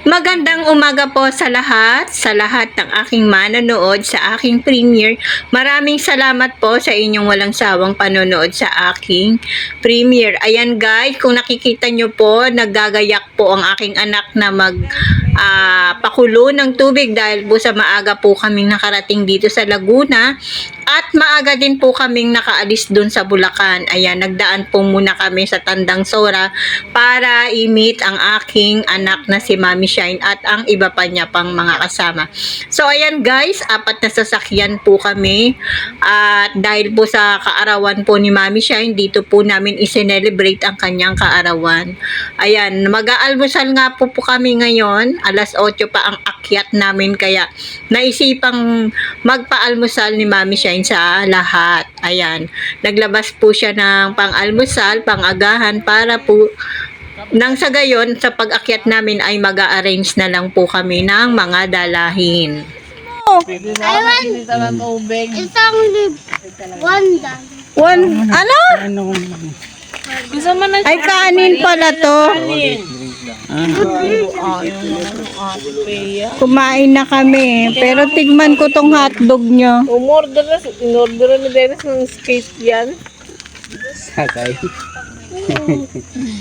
Magandang umaga po sa lahat ng aking manonood sa aking premiere. Maraming salamat po sa inyong walang sawang panonood sa aking premiere. Ayan guys, kung nakikita nyo po, naggagayak po ang aking anak na pakulo ng tubig dahil po sa maaga po kaming nakarating dito sa Laguna at maaga din po kaming nakaalis dun sa Bulacan. Ayan, nagdaan po muna kami sa Tandang Sora para i-meet ang aking anak na si Mami Shine at ang iba pa niya pang mga kasama. So ayan guys, 4 na sasakyan po kami at dahil po sa kaarawan po ni Mami Shine, dito po namin i-celebrate ang kanyang kaarawan. Ayan, mag-aalmusal nga po kami ngayon, alas 8 pa ang akyat namin kaya naisipang magpaalmusal ni Mami Shine sa lahat. Ayan, naglabas po siya ng pang-almusal, pang-agahan para po nang sa gayon, sa pag-akyat namin ay mag-a-arrange na lang po kami ng mga dalahin. I want isang Ano? Ay, kanin pala to. Kumain na kami. Pero tigman ko tong hotdog nyo. Inorder ni Dennis ng skate yan. Sakay.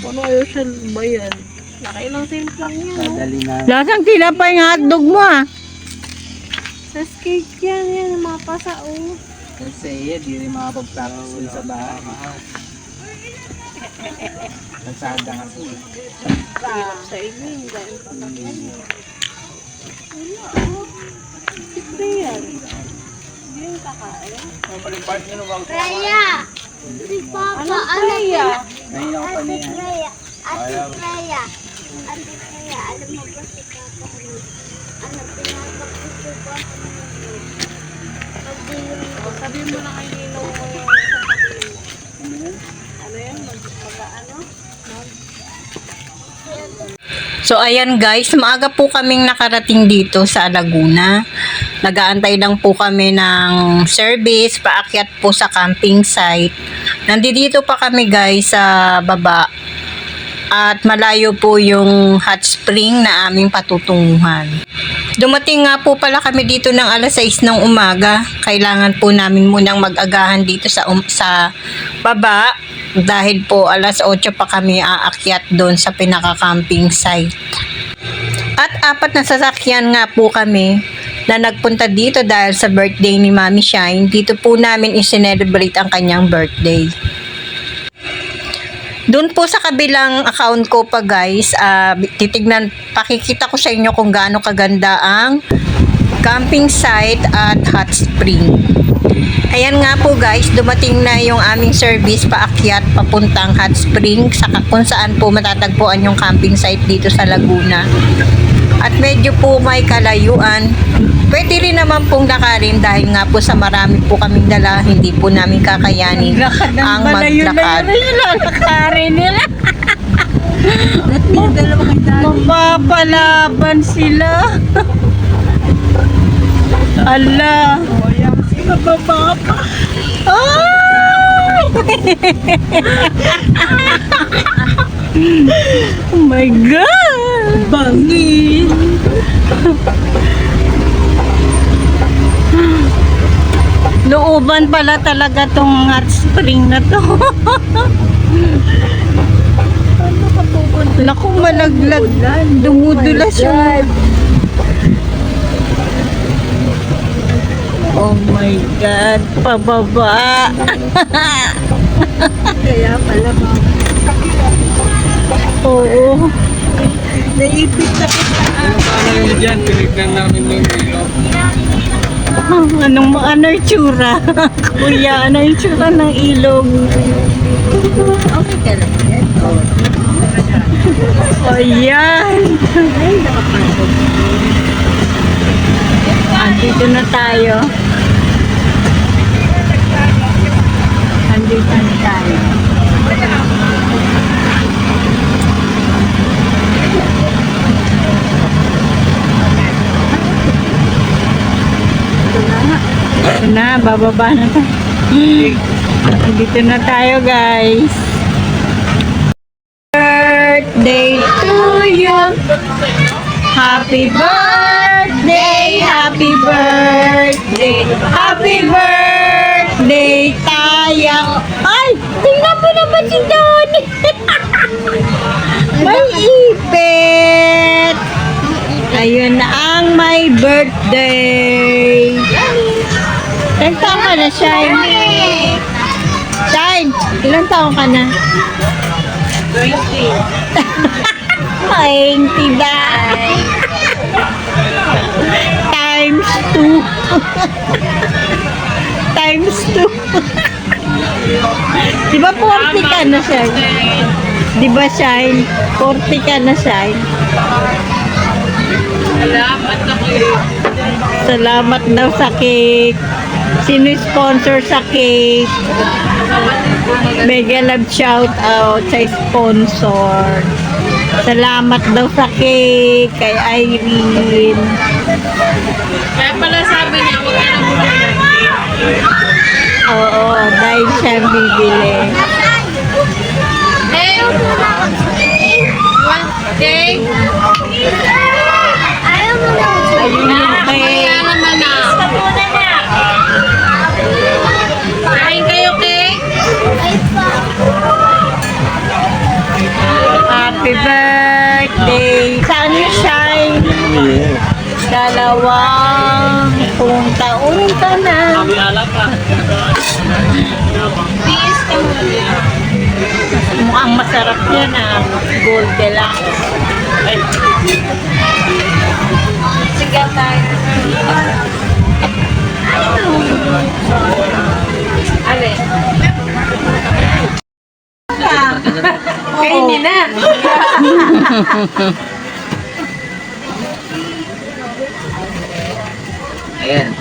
Ano ayaw siya ba yan? Nakailang cents lang yan. Madali na. Lasang tinapay ng hotdog mo ah. Sa skate yan, mapasa oh. Kasi di rin makapag-practice sa bahay. Nagsada kasi. Sa inyo, dahil pa kami. Wala oh. Siyempre yan. Hindi yung kakain. Freya! Si Papa, Anong Freya? Ngayon ako pa niya. Ate Freya, alam mo ba si Papa, pinapakita ko Sabihin mo na kay Nino sa kapatid mo. Ano yan? Mag-ano? So ayan guys, maaga po kaming nakarating dito sa Laguna. Nagaantay lang po kami ng service, paakyat po sa camping site. Nandito pa kami guys sa baba. At malayo po yung hot spring na aming patutunguhan. Dumating nga po pala kami dito ng alas 6 ng umaga. Kailangan po namin munang mag-agahan dito sa baba dahil po alas 8 pa kami aakyat doon sa pinaka-camping site. At 4 na sasakyan nga po kami na nagpunta dito dahil sa birthday ni Mami Shine. Dito po namin i-celebrate ang kanyang birthday. Doon po sa kabilang account ko pa guys, pakikita ko sa inyo kung gaano kaganda ang camping site at hot spring. Ayan nga po guys, dumating na yung aming service paakyat papuntang hot spring kung saan po matatagpuan yung camping site dito sa Laguna. At medyo po may kalayuan. Pwede rin naman pong lakarin dahil nga po sa marami po kaming dala, hindi po namin kakayanin ang maglakad. Lalakarin nila. Mapapalaban sila. Ala. Sino ba pa? Ay! Oh my God! Bangin. Looban pala talaga tong hot spring na to. Ano ka pupunta? Naku, malaglag. Dumudulas yung... Oh my God, pababa. Kaya pala mga Oo. naipit na kita. Ano yun dyan? Tinignan namin yung ilog. Ano itsura? Kuya, ano itsura ng ilog? Okay ka lang yan. O yan. Ay, nakapagod. Andito na tayo. Andito na tayo. Ito na, bababa na tayo. Dito na tayo guys. Birthday to you. Happy birthday, happy birthday, happy birthday tayo. Ay, tingnan mo naman si Donnie. May ipit. Ayun na ang my birthday. Ilang taon ka na, Shine? Shine, ilang taon ka na? 20 ba? Times 2. Times 2. Di ba 40 ka na, Shine? Di ba, Shine? 40 ka na, Shine? Salamat daw sa cake. Sino sponsor sa cake? Mega love shout out sa sponsor. Salamat daw sa cake kay Irene. Kaya pala sabi niya, huwag ka na bumili. Oo, dahil siya bibili. Okay? Ayaw mo na. Ayun yung cake. Kaya naman na. Kain kayo, cake? Ay pa. Happy birthday! Saan yung Shine? Dalawang kung taon ka na. Mukhang masarap yan ah. Goldilocks. Sige tayo. Alin? Kainin na. Ayan.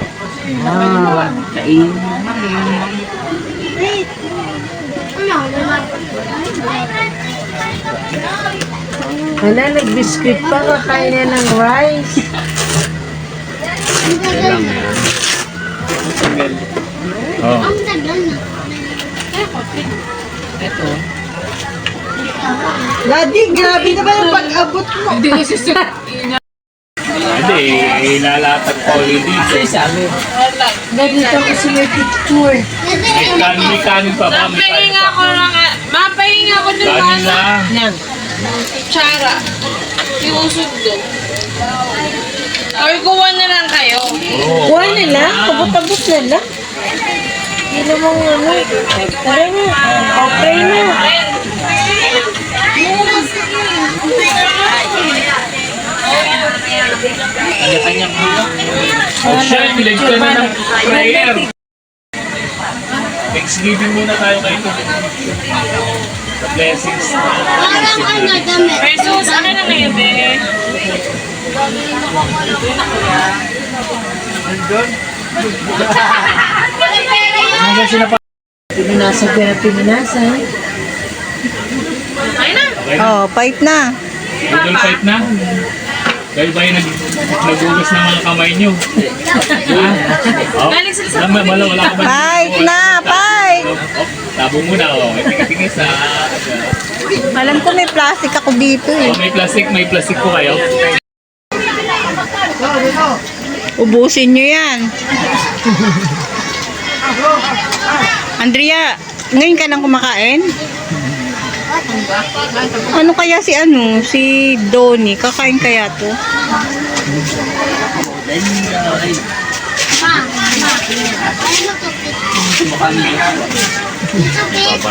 Kain. Hala, nag-biscuit pa. Kakain na ng rice. Oh. Ang tagal na. Daddy, grabe naman yung pag-abot mo. Hindi, ilalatag ko ulit dito. Ganito kasi may picture. May kanin pa ba? May kanin Mapahinga ko lang. Mapahinga ko dun Kanin ba? lang. Tsara. Yung usog doon. Or kuha na lang kayo. Oo. Kuha nila, kabot-abot nila. Hindi namang ano. Tara na, okay na. Kanya-kanya ko lang. Oh, siya, nilag ka na ng prayer. Thanksgiving muna tayo kayo. Blessings. Parang ano, damit. Versus, akin na ngayon, be. Hanggang sila pa. Piminasa pera, piminasa. Ayun na. Okay na. Oh, pipe na. Google fight na. Kayo ba yung nagugas ng mga kamay nyo? Ha? Oh. Galing sila sa Wala ka ba? Pipe na, pipe. Oh, tabo muna. Oh. Tingin sa... Alam ko may plastic ako dito eh. Oh, may plastic po kayo. Ubusin nyo yan. Andrea, ngayon ka lang kumakain? Ano kaya si Donnie? Kakain kaya to? Ma, ano to? Ito, babe.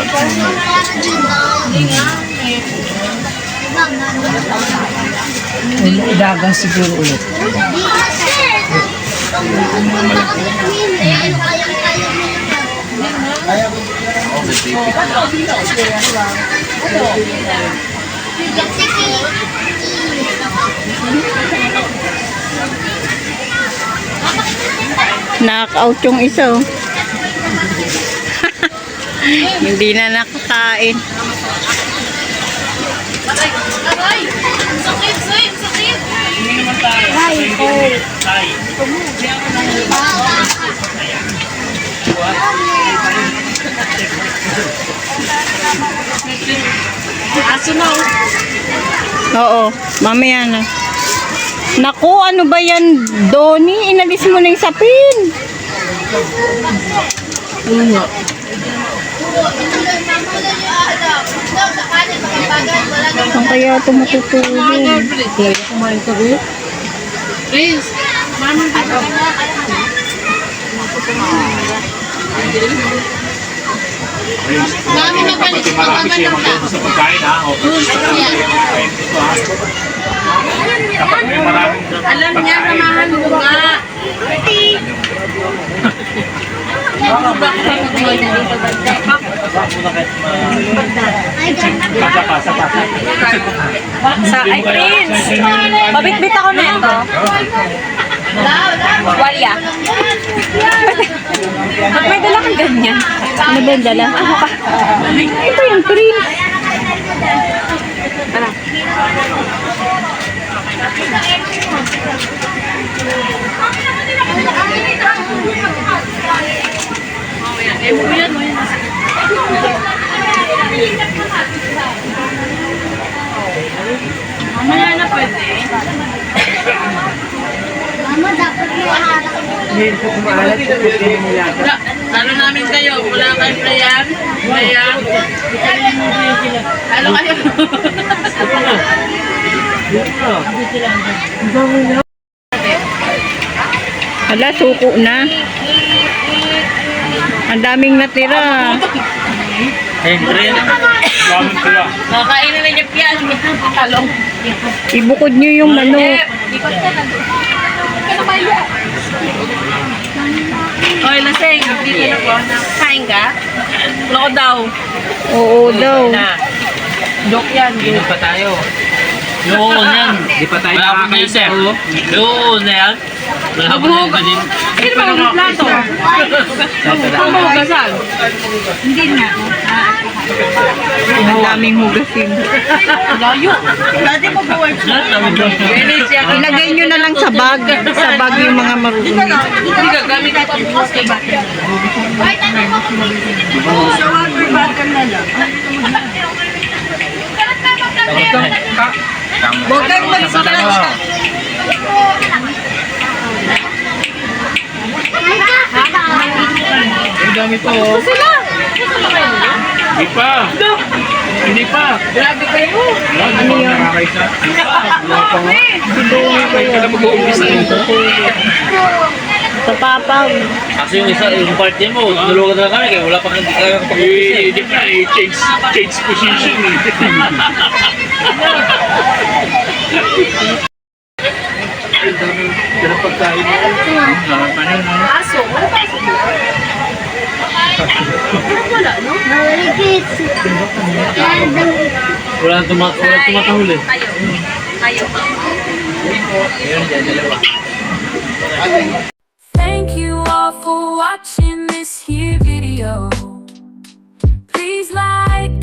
Idagang siguro ulit. Knock-out yung isa oh. Hindi na nakakain. Aray! Sakit, sakit, sakit! Aso na oh. Oo, mamaya na. Naku, ano ba yan, Donnie? Inalis mo na yung sapin. Saan kaya ito matutulog? Please. Mama, Mami, magaling kapag marami siya mag sa pagkain, ha? O, kapag may maraming alam niya, samahan mo nga. pasa. Sa ay, Prince. Mabitbit ako na ito. Walya. Ba't may dala kang ganyan? Ano ba yung dala? Ito yung Prince. Mamaya na pwede. Mama, dapat mo harap. Lalo namin kayo, wala kayong playan. Playan. Lalo kayo. Hala, suko na. Ang daming natira. Gamit sila. Nakakainin na niya piyan. Talong. Ibukod nyo yung manok. Oy, lasing. Dito na po. Kain ka? Loko daw. Oo daw. Joke yan. Inom pa tayo. Noon yan. Di pa tayo nakakaisa. Noon na yan. Wala pa na pa din. Sino ba ang plato? Saan mo hugasan? Hindi na. Ang daming hugasin. Layo. Dati mo po work na. Ilagay nyo na lang sa bag. Sa bag yung mga marunong. Hindi ka gamit ako bukas kay bata. Sa water bottle na lang. Huwag kang mag-scratch. Ang dami to, oh. Hindi pa. Hindi pa. Grabe kayo. Ano yun? Nakakaisa. Wala pa nga. Hindi ka na mag-uumpisa nito. Sa papaw. Kasi yung isa, yung party mo, tulungan na kami kaya wala pa kang kaya kapag-umpisa. Hindi pa eh. Change position eh. Pero pagkain mo. Aso. Wala, no? Maligit. Wala tumatahuli. Tayo. Tayo. Thank you all for watching this here video. Please like,